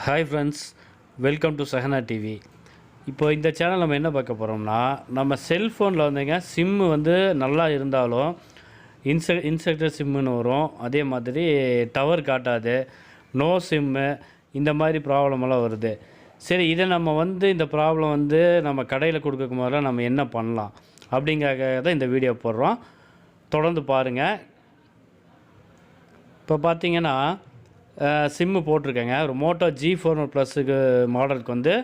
Hi friends, welcome to Sahana TV. இப்போ இந்த channel நம்ம என்ன பார்க்க போகிறோம்னா, நம்ம செல்ஃபோனில் வந்துங்க சிம்மு வந்து நல்லா இருந்தாலும் இன்செக்டர் சிம்முன்னு வரும். அதே மாதிரி டவர் காட்டாது, நோ சிம்மு, இந்த மாதிரி ப்ராப்ளமெல்லாம் வருது. சரி, இதை நம்ம வந்து இந்த ப்ராப்ளம் வந்து நம்ம கடையில் கொடுக்க முதல்ல நம்ம என்ன பண்ணலாம் அப்படிங்கிறதுக்காக தான் இந்த வீடியோ போடுறோம். தொடர்ந்து பாருங்கள். இப்போ பார்த்தீங்கன்னா சிம்மு போட்டிருக்கேங்க. ஒரு மோட்டோ G4 ப்ளஸுக்கு மாடலுக்கு வந்து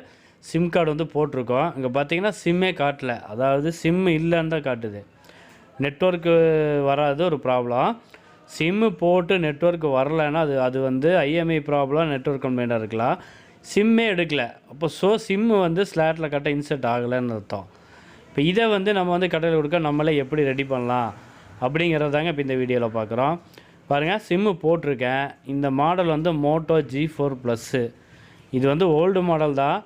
சிம் கார்டு வந்து போட்டிருக்கோம். இங்கே பார்த்தீங்கன்னா சிம்மே காட்டல, அதாவது சிம்மு இல்லைன்னு தான் காட்டுது. நெட்வொர்க்கு வராது ஒரு ப்ராப்ளம். சிம்மு போட்டு நெட்வொர்க் வரலைன்னா அது வந்து IMEI ப்ராப்ளம், நெட்வொர்க் கம்ப்ளைண்ட்டாக இருக்கலாம். சிம்மே எடுக்கலை, அப்போ சிம்மு வந்து ஸ்லாட்டில் கரெக்டாக இன்செர்ட் ஆகலைன்னு அர்த்தம். இப்போ இதை வந்து நம்ம வந்து கடையில் கொடுக்க நம்மளே எப்படி ரெடி பண்ணலாம் அப்படிங்கிறதாங்க இப்போ இந்த வீடியோவில் பார்க்குறோம். பாருங்கள், சிம்மு போட்டிருக்கேன். இந்த மாடல் வந்து மோட்டோ G4 ப்ளஸ்ஸு. இது வந்து ஓல்டு மாடல் தான்,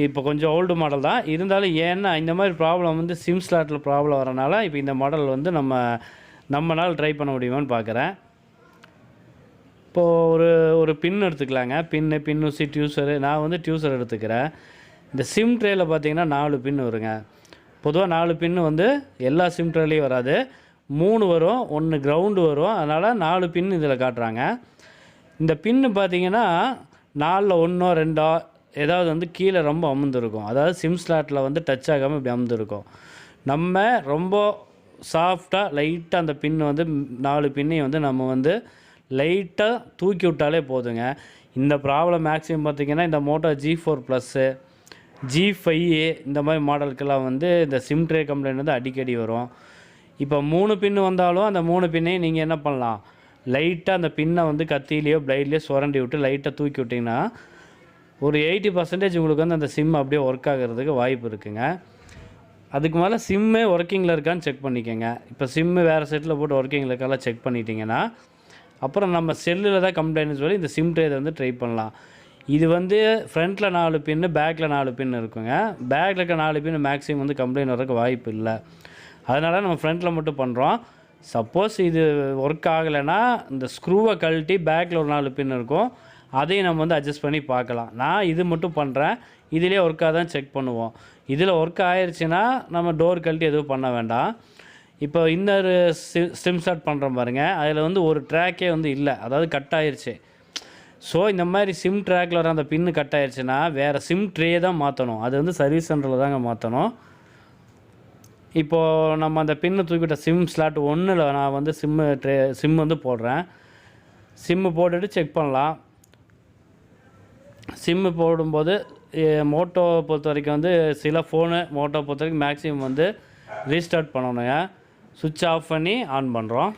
இப்போ கொஞ்சம் ஓல்டு மாடல் தான். இருந்தாலும் ஏன்னா இந்த மாதிரி ப்ராப்ளம் வந்து சிம் ஸ்லாட்டில் ப்ராப்ளம் வரனால இப்போ இந்த மாடல் வந்து நம்மளால் ட்ரை பண்ண முடியுமான்னு பார்க்குறேன். இப்போது ஒரு பின் எடுத்துக்கலாங்க. பின் ஊசி, டியூசரு. நான் வந்து டியூசர் எடுத்துக்கிறேன். இந்த சிம் ட்ரேயில் பார்த்தீங்கன்னா 4 பின் வருங்க. பொதுவாக 4 பின்னு வந்து எல்லா சிம் ட்ரேலையும் வராது. 3 வரும், 1 கிரவுண்டு வரும். அதனால் 4 பின் இதில் காட்டுறாங்க. இந்த பின்னு பார்த்தீங்கன்னா 4ல் 1ஓ 2ஓ ஏதாவது வந்து கீழே ரொம்ப அமுந்துருக்கும். அதாவது சிம் ஸ்லாட்டில் வந்து டச் ஆகாமல் இப்படி அமுந்துருக்கும். நம்ம ரொம்ப சாஃப்டாக லைட்டாக அந்த பின்னு வந்து 4 பின்னையும் வந்து நம்ம வந்து லைட்டாக தூக்கி விட்டாலே போதுங்க. இந்த ப்ராப்ளம் மேக்ஸிமம் பார்த்திங்கன்னா இந்த மோட்டோ G4 ப்ளஸ்ஸு, G5 இந்த மாதிரி மாடலுக்கெல்லாம் வந்து இந்த சிம் ட்ரே கம்ப்ளைண்ட் வந்து அடிக்கடி வரும். இப்போ 3 பின்னு வந்தாலும் அந்த 3 பின்னையும் நீங்கள் என்ன பண்ணலாம், லைட்டாக அந்த பின்னை வந்து கத்திலேயோ பிளைட்லேயோ சுரண்டி விட்டு லைட்டாக தூக்கி விட்டிங்கன்னா ஒரு 80% உங்களுக்கு வந்து அந்த சிம் அப்படியே ஒர்க் ஆகிறதுக்கு வாய்ப்பு இருக்குங்க. அதுக்கு மேலே சிம்மே ஒர்க்கிங்கில் இருக்கான்னு செக் பண்ணிக்கோங்க. இப்போ சிம்மு வேறு செட்டில் போட்டு ஒர்க்கிங்கில் இருக்காலாம் செக் பண்ணிட்டீங்கன்னா அப்புறம் நம்ம செல்லில் தான் கம்ப்ளைண்ட்னு சொல்லி இந்த சிம் ட்ரே வந்து ட்ரை பண்ணலாம். இது வந்து ஃப்ரண்ட்டில் 4 பின்னு, பேக்கில் 4 பின் இருக்குங்க. பேக்கில் இருக்க 4 பின்னு மேக்ஸிமம் வந்து கம்ப்ளைண்ட் வர்றதுக்கு வாய்ப்பு இல்லை. அதனால் நம்ம ஃப்ரண்ட்டில் மட்டும் பண்ணுறோம். சப்போஸ் இது ஒர்க் ஆகலைன்னா இந்த ஸ்க்ரூவை கழட்டி பேக்கில் ஒரு 4 பின் இருக்கும், அதையும் நம்ம வந்து அட்ஜஸ்ட் பண்ணி பார்க்கலாம். நான் இது மட்டும் பண்ணுறேன். இதிலே ஒர்க் ஆகுதான் செக் பண்ணுவோம். இதில் ஒர்க் ஆயிடுச்சுன்னா நம்ம டோர் கழட்டி எதுவும் பண்ண வேண்டாம். இப்போ இன்னொரு சிம் ஸ்டார்ட் பண்ணுறோம் பாருங்கள், அதில் வந்து ஒரு ட்ராக்கே வந்து இல்லை, அதாவது கட் ஆயிடுச்சு. ஸோ இந்த மாதிரி சிம் ட்ராக்கில் வர அந்த பின்னு கட் ஆயிடுச்சுன்னா வேறு சிம் ட்ரே தான் மாற்றணும். அது வந்து சர்வீஸ் சென்டரில் தாங்க மாற்றணும். இப்போது நம்ம அந்த பின்னு தூக்கிட்ட சிம் ஸ்லாட் 1ல் நான் வந்து சிம் வந்து போடுறேன். சிம்மு போட்டுட்டு செக் பண்ணலாம். சிம்மு போடும்போது மோட்டோ பொறுத்த வரைக்கும் வந்து சில ஃபோனு மோட்டோ பொறுத்த வரைக்கும் மேக்ஸிமம் வந்து ரீஸ்டார்ட் பண்ணணுங்க. சுவிட்ச் ஆஃப் பண்ணி ஆன் பண்ணுறோம்.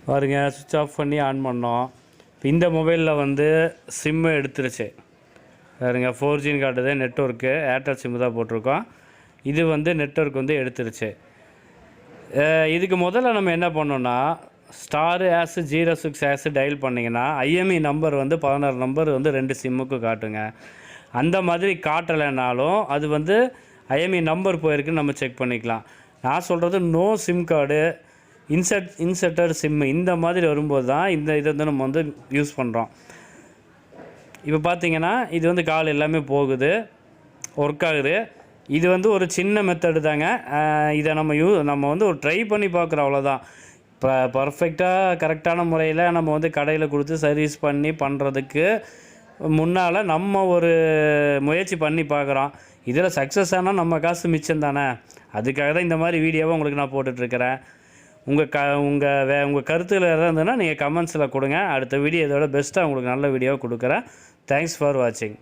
பாருங்க, சுவிட்ச் ஆஃப் பண்ணி ஆன் பண்ணோம். இப்போ இந்த மொபைலில் வந்து சிம்மு எடுத்துருச்சு பாருங்க. 4Gன்னு காட்டுது. நெட்வொர்க்கு ஏர்டெல் சிம்மு தான் போட்டிருக்கோம். இது வந்து நெட்வொர்க் வந்து எடுத்துருச்சு. இதுக்கு முதல்ல நம்ம என்ன பண்ணோன்னா *#06# டயல் பண்ணிங்கன்னா IMEI நம்பர் வந்து 16 நம்பர் வந்து 2 சிம்முக்கு காட்டுங்க. அந்த மாதிரி காட்டலைனாலும் அது வந்து IMEI நம்பர் போயிருக்குன்னு நம்ம செக் பண்ணிக்கலாம். நான் சொல்கிறது no SIM card, inserted SIM இந்த மாதிரி வரும்போது தான் இதை வந்து நம்ம வந்து யூஸ் பண்ணுறோம். இப்போ பார்த்தீங்கன்னா இது வந்து கால் எல்லாமே போகுது, ஒர்க் ஆகுது. இது வந்து ஒரு சின்ன மெத்தடு தாங்க. இதை நம்ம வந்து ஒரு ட்ரை பண்ணி பார்க்குறோம், அவ்வளோதான். இப்போ பர்ஃபெக்டாக கரெக்டான முறையில் நம்ம வந்து கடையில் கொடுத்து சர்வீஸ் பண்ணி பண்ணுறதுக்கு முன்னால் நம்ம ஒரு முயற்சி பண்ணி பார்க்குறோம். இதில் சக்ஸஸ் ஆனால் நம்ம காசு மிச்சம் தானே. அதுக்காக தான் இந்த மாதிரி வீடியோவை உங்களுக்கு நான் போட்டுட்ருக்கிறேன். உங்கள் கருத்துக்கள் எதாவது இருந்ததுன்னா நீங்கள் கமெண்ட்ஸில் கொடுங்க. அடுத்த வீடியோ இதோட பெஸ்ட்டாக உங்களுக்கு நல்ல வீடியோவை கொடுக்குறேன். தேங்க்ஸ் ஃபார் வாட்சிங்.